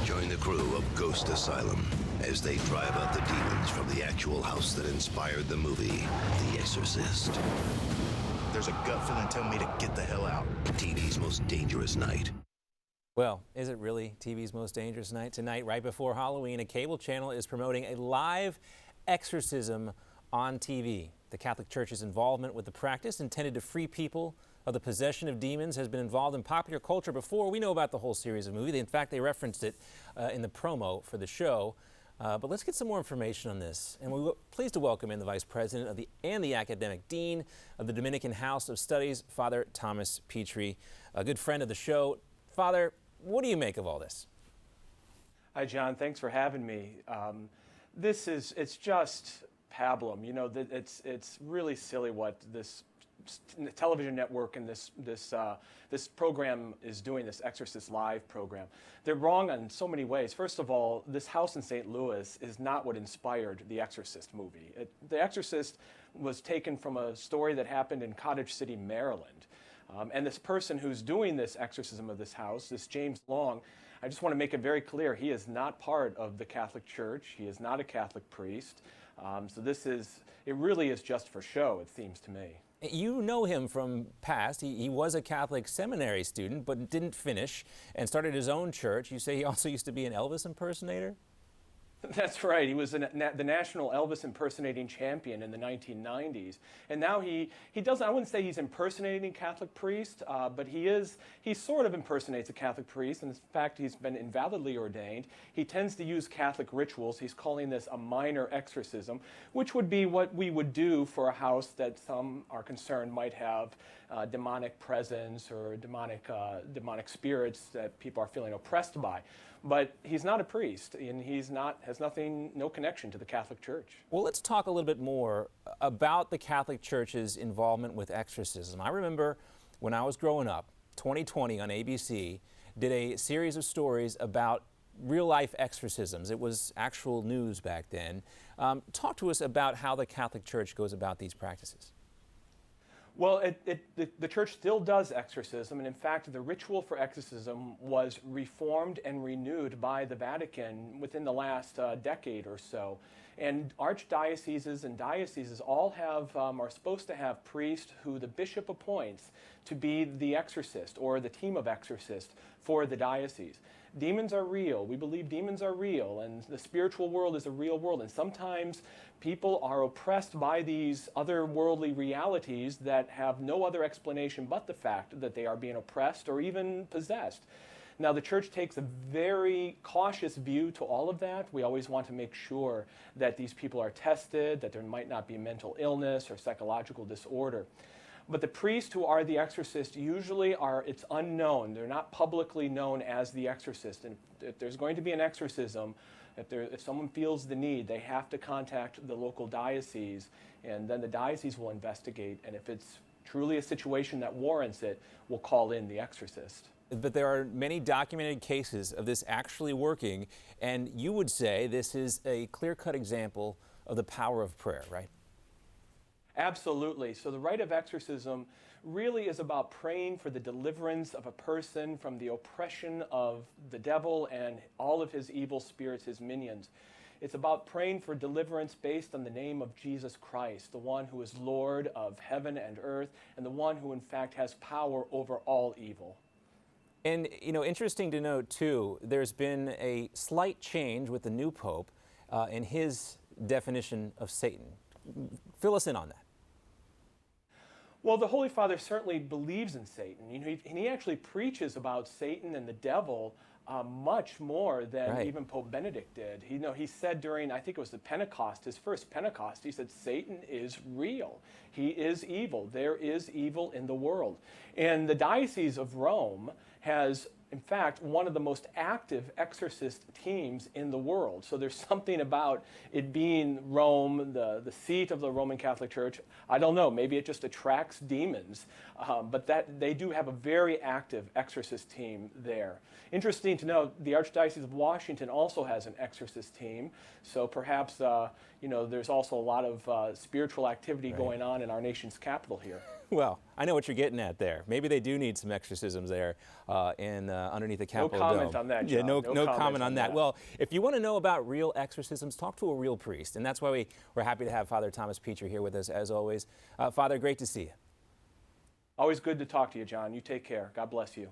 Join the crew of Ghost Asylum as they drive out the demons from the actual house that inspired the movie, The Exorcist. There's a gut feeling telling me to get the hell out. TV's most dangerous night. Well, is it really TV's most dangerous night? Tonight, right before Halloween, a cable channel is promoting a live exorcism on TV. The Catholic Church's involvement with the practice intended to free people of the possession of demons has been involved in popular culture before. We know about the whole series of movies. In fact, they referenced it in the promo for the show. But let's get some more information on this. And we're pleased to welcome in the Vice President of the Academic Dean of the Dominican House of Studies, Father Thomas Petri, a good friend of the show. Father, what do you make of all this? Hi, John. Thanks for having me. It's just pablum. You know, it's really silly what this television network and this program is doing, this Exorcist Live program. They're wrong on so many ways. First of all, this house in St. Louis is not what inspired the Exorcist movie. The Exorcist was taken from a story that happened in Cottage City, Maryland. And this person who's doing this exorcism of this house, this James Long, I just want to make it very clear, he is not part of the Catholic Church. He is not a Catholic priest. So it really is just for show, it seems to me. You know him from past. He was a Catholic seminary student, but didn't finish and started his own church. You say he also used to be an Elvis impersonator? That's right. He was the national Elvis impersonating champion in the 1990s. And now he doesn't, I wouldn't say he's impersonating a Catholic priest, but he sort of impersonates a Catholic priest. And in fact, he's been invalidly ordained. He tends to use Catholic rituals. He's calling this a minor exorcism, which would be what we would do for a house that some are concerned might have demonic presence or demonic spirits that people are feeling oppressed by. But he's not a priest, and has no connection to the Catholic Church. Well, let's talk a little bit more about the Catholic Church's involvement with exorcism. I remember when I was growing up, 2020 on ABC did a series of stories about real-life exorcisms. It was actual news back then. Talk to us about how the Catholic Church goes about these practices. Well, the Church still does exorcism, and in fact, the ritual for exorcism was reformed and renewed by the Vatican within the last decade or so. And archdioceses and dioceses all are supposed to have priests who the bishop appoints to be the exorcist or the team of exorcists for the diocese. Demons are real. We believe demons are real, and the spiritual world is a real world. And sometimes people are oppressed by these otherworldly realities that have no other explanation but the fact that they are being oppressed or even possessed. Now, the Church takes a very cautious view to all of that. We always want to make sure that these people are tested, that there might not be mental illness or psychological disorder. But the priests who are the exorcist usually it's unknown. They're not publicly known as the exorcist. And if there's going to be an exorcism, if someone feels the need, they have to contact the local diocese, and then the diocese will investigate. And if it's truly a situation that warrants it, we'll call in the exorcist. But there are many documented cases of this actually working, and you would say this is a clear-cut example of the power of prayer, right? Absolutely. So the rite of exorcism really is about praying for the deliverance of a person from the oppression of the devil and all of his evil spirits, his minions. It's about praying for deliverance based on the name of Jesus Christ, the one who is Lord of heaven and earth, and the one who in fact has power over all evil. And, you know, interesting to note, too, there's been a slight change with the new Pope in his definition of Satan. Fill us in on that. Well, the Holy Father certainly believes in Satan. You know, he actually preaches about Satan and the devil much more than even Pope Benedict did. He said during, I think it was the Pentecost, his first Pentecost, he said, Satan is real. He is evil. There is evil in the world. And the Diocese of Rome has, in fact, one of the most active exorcist teams in the world. So there's something about it being Rome, the seat of the Roman Catholic Church. I don't know, maybe it just attracts demons, but that they do have a very active exorcist team there. Interesting to note, the Archdiocese of Washington also has an exorcist team, so perhaps there's also a lot of spiritual activity going on in our nation's capital here. Well, I know what you're getting at there. Maybe they do need some exorcisms there underneath the Capitol Dome. No comment on that, Yeah, John. no No comment on that. Well, if you want to know about real exorcisms, talk to a real priest. And that's why we're happy to have Father Thomas Petri here with us, as always. Father, great to see you. Always good to talk to you, John. You take care. God bless you.